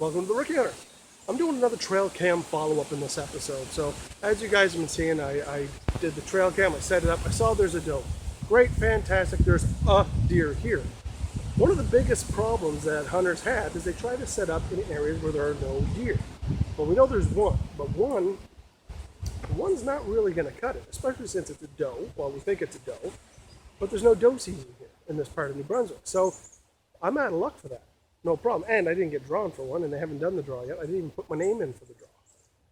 Welcome to the Rookie Hunter. I'm doing another trail cam follow-up in this episode. So as you guys have been seeing, I did the trail cam, I set it up, I saw there's a doe. Great, fantastic, there's a deer here. One of the biggest problems that hunters have is they try to set up in areas where there are no deer. Well, we know there's one, but one's not really going to cut it, especially since it's a doe. Well, we think it's a doe, but there's no doe season here in this part of New Brunswick. So I'm out of luck for that. No problem. And I didn't get drawn for one, and they haven't done the draw yet. I didn't even put my name in for the draw.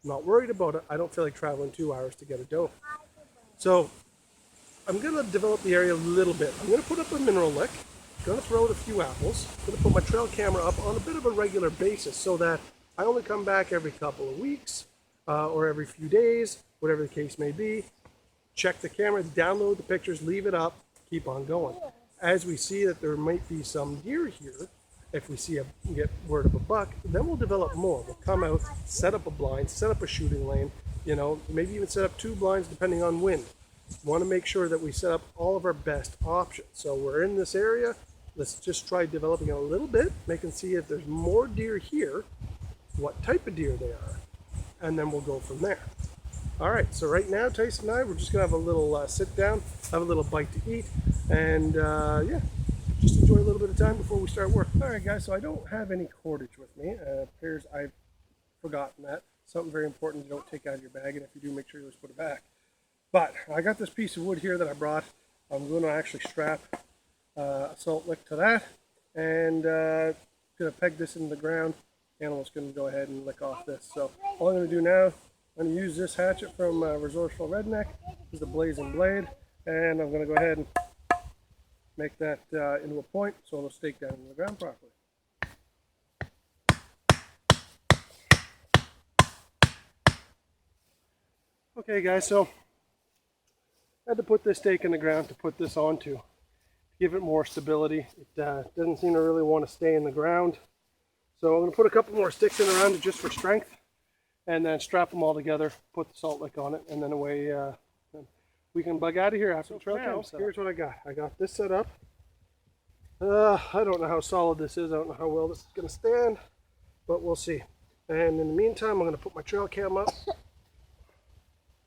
I'm not worried about it. I don't feel like traveling 2 hours to get a doe. So I'm going to develop the area a little bit. I'm going to put up a mineral lick. I'm going to throw out a few apples. I'm going to put my trail camera up on a bit of a regular basis so that I only come back every couple of weeks or every few days, whatever the case may be. Check the camera, download the pictures, leave it up, keep on going. As we see that there might be some deer here, if we get word of a buck, then we'll develop more. We'll come out, set up a blind, set up a shooting lane, maybe even set up 2 blinds depending on wind. We want to make sure that we set up all of our best options. So we're in this area. Let's just try developing it a little bit, see if there's more deer here, what type of deer they are, and then we'll go from there. All right, so right now, Tyson and I, we're just gonna have a little sit down, have a little bite to eat, and yeah, just enjoy a little bit of time before we start work. All right, guys, so I don't have any cordage with me. It appears I've forgotten that. Something very important you don't take out of your bag, and if you do, make sure you always put it back. But I got this piece of wood here that I brought. I'm going to actually strap a salt lick to that, and going to peg this into the ground. The animal's going to go ahead and lick off this. So all I'm going to do now, I'm going to use this hatchet from Resourceful Redneck. This is the Blazing Blade, and I'm going to go ahead and make that into a point so it'll stake down in the ground properly. Okay guys, so I had to put this stake in the ground to put this onto, to give it more stability. It doesn't seem to really want to stay in the ground. So I'm going to put a couple more sticks in around it just for strength, and then strap them all together, put the salt lick on it, and then away we can bug out of here after the trail cam. Here's what I got. I got this set up. I don't know how solid this is. I don't know how well this is going to stand, but we'll see. And in the meantime, I'm going to put my trail cam up,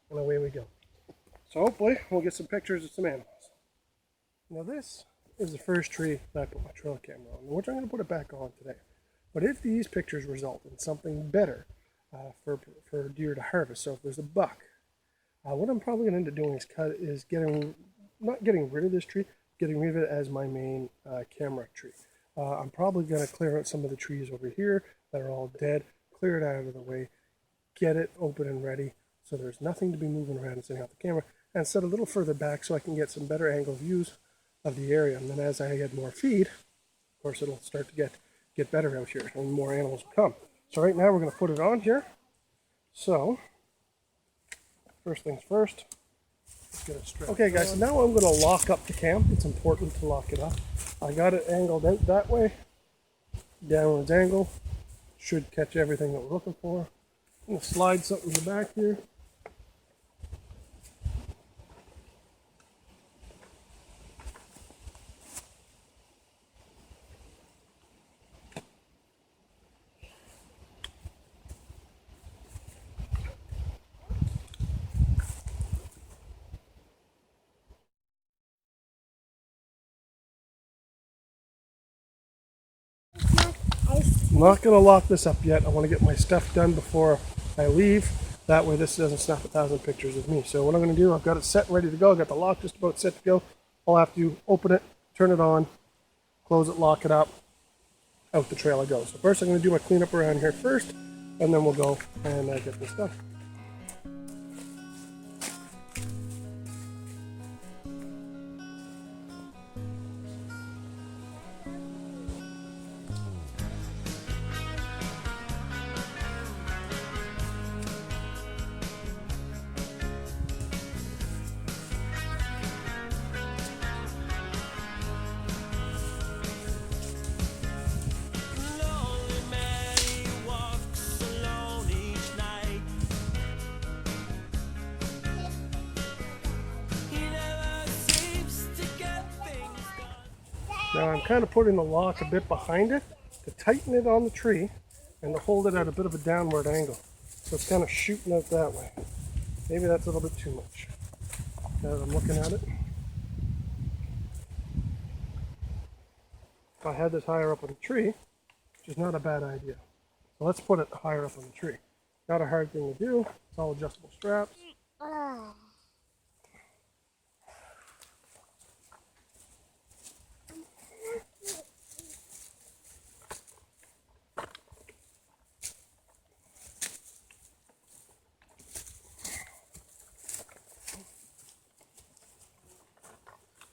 and away we go. So hopefully we'll get some pictures of some animals. Now this is the first tree that I put my trail camera on, which I'm going to put it back on today. But if these pictures result in something better for deer to harvest, so if there's a buck, what I'm probably going to end up doing is not getting rid of this tree, getting rid of it as my main camera tree. I'm probably going to clear out some of the trees over here that are all dead, clear it out of the way, get it open and ready so there's nothing to be moving around and setting out the camera, and set a little further back so I can get some better angle views of the area. And then as I get more feed, of course it'll start to get better out here and more animals will come. So right now we're going to put it on here. So first things first, let's get it straight. Okay guys, so now I'm going to lock up the cam. It's important to lock it up. I got it angled out that way, downwards angle, should catch everything that we're looking for. I'm going to slide something to the back here. I'm not going to lock this up yet. I want to get my stuff done before I leave. That way this doesn't snap 1,000 pictures of me. So what I'm going to do, I've got it set and ready to go. I've got the lock just about set to go. I'll have to open it, turn it on, close it, lock it up, out the trail I go. So first I'm going to do my cleanup around here first, and then we'll go and get this done. Now I'm kind of putting the lock a bit behind it to tighten it on the tree and to hold it at a bit of a downward angle. So it's kind of shooting out that way. Maybe that's a little bit too much. Now that I'm looking at it. If I had this higher up on the tree, which is not a bad idea. So let's put it higher up on the tree. Not a hard thing to do. It's all adjustable straps.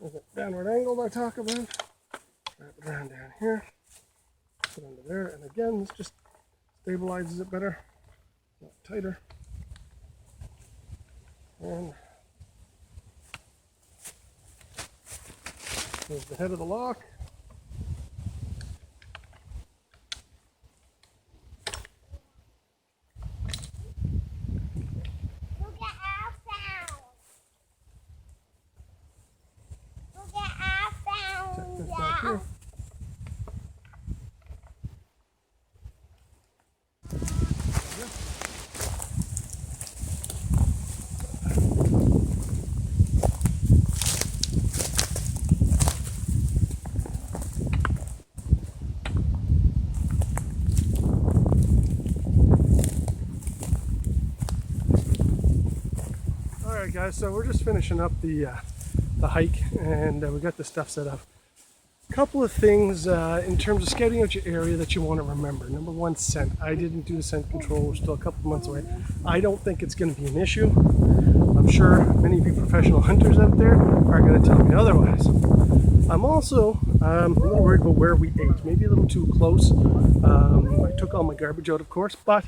There's that downward angle I talk about. Wrap it around down here. Put it under there. And again, this just stabilizes it better. Not tighter. And there's the head of the lock. Check this back here. Alright guys, so we're just finishing up the hike, and we got the stuff set up. A couple of things in terms of scouting out your area that you want to remember. Number one, scent. I didn't do the scent control. We're still a couple months away. I don't think it's going to be an issue. I'm sure many of you professional hunters out there are going to tell me otherwise. I'm also a little worried about where we ate. Maybe a little too close. I took all my garbage out, of course, but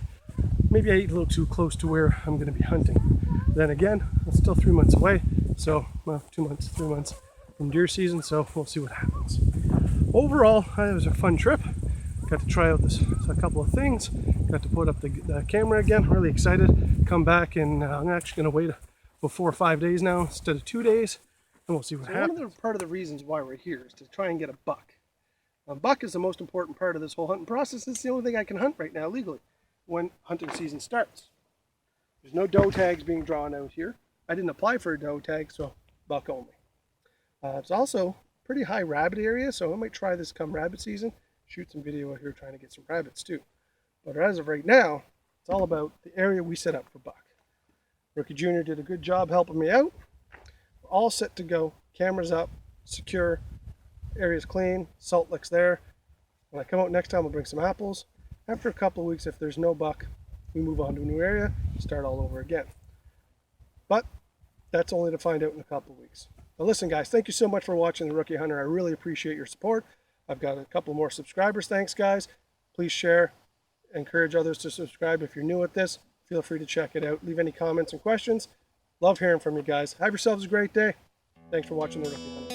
maybe I ate a little too close to where I'm going to be hunting. Then again, it's still 3 months away. So, well, 2 months, 3 months from deer season, so we'll see what happens. Overall, it was a fun trip. Got to try out a couple of things. Got to put up the camera again. Really excited. Come back, and I'm actually going to wait for 4 or 5 days now instead of 2 days, and we'll see what happens. Part of the reasons why we're here is to try and get a buck. A buck is the most important part of this whole hunting process. It's the only thing I can hunt right now legally when hunting season starts. There's no doe tags being drawn out here. I didn't apply for a doe tag, so buck only. It's also pretty high rabbit area, so I might try this come rabbit season. Shoot some video out here trying to get some rabbits too. But as of right now, it's all about the area we set up for buck. Rookie Jr. did a good job helping me out. We're all set to go. Cameras up, secure, area's clean, salt licks there. When I come out next time, I'll bring some apples. After a couple of weeks, if there's no buck, we move on to a new area, start all over again. But that's only to find out in a couple of weeks. Now listen guys, thank you so much for watching The Rookie Hunter. I really appreciate your support. I've got a couple more subscribers. Thanks guys. Please share. Encourage others to subscribe. If you're new at this, feel free to check it out. Leave any comments and questions. Love hearing from you guys. Have yourselves a great day. Thanks for watching The Rookie Hunter.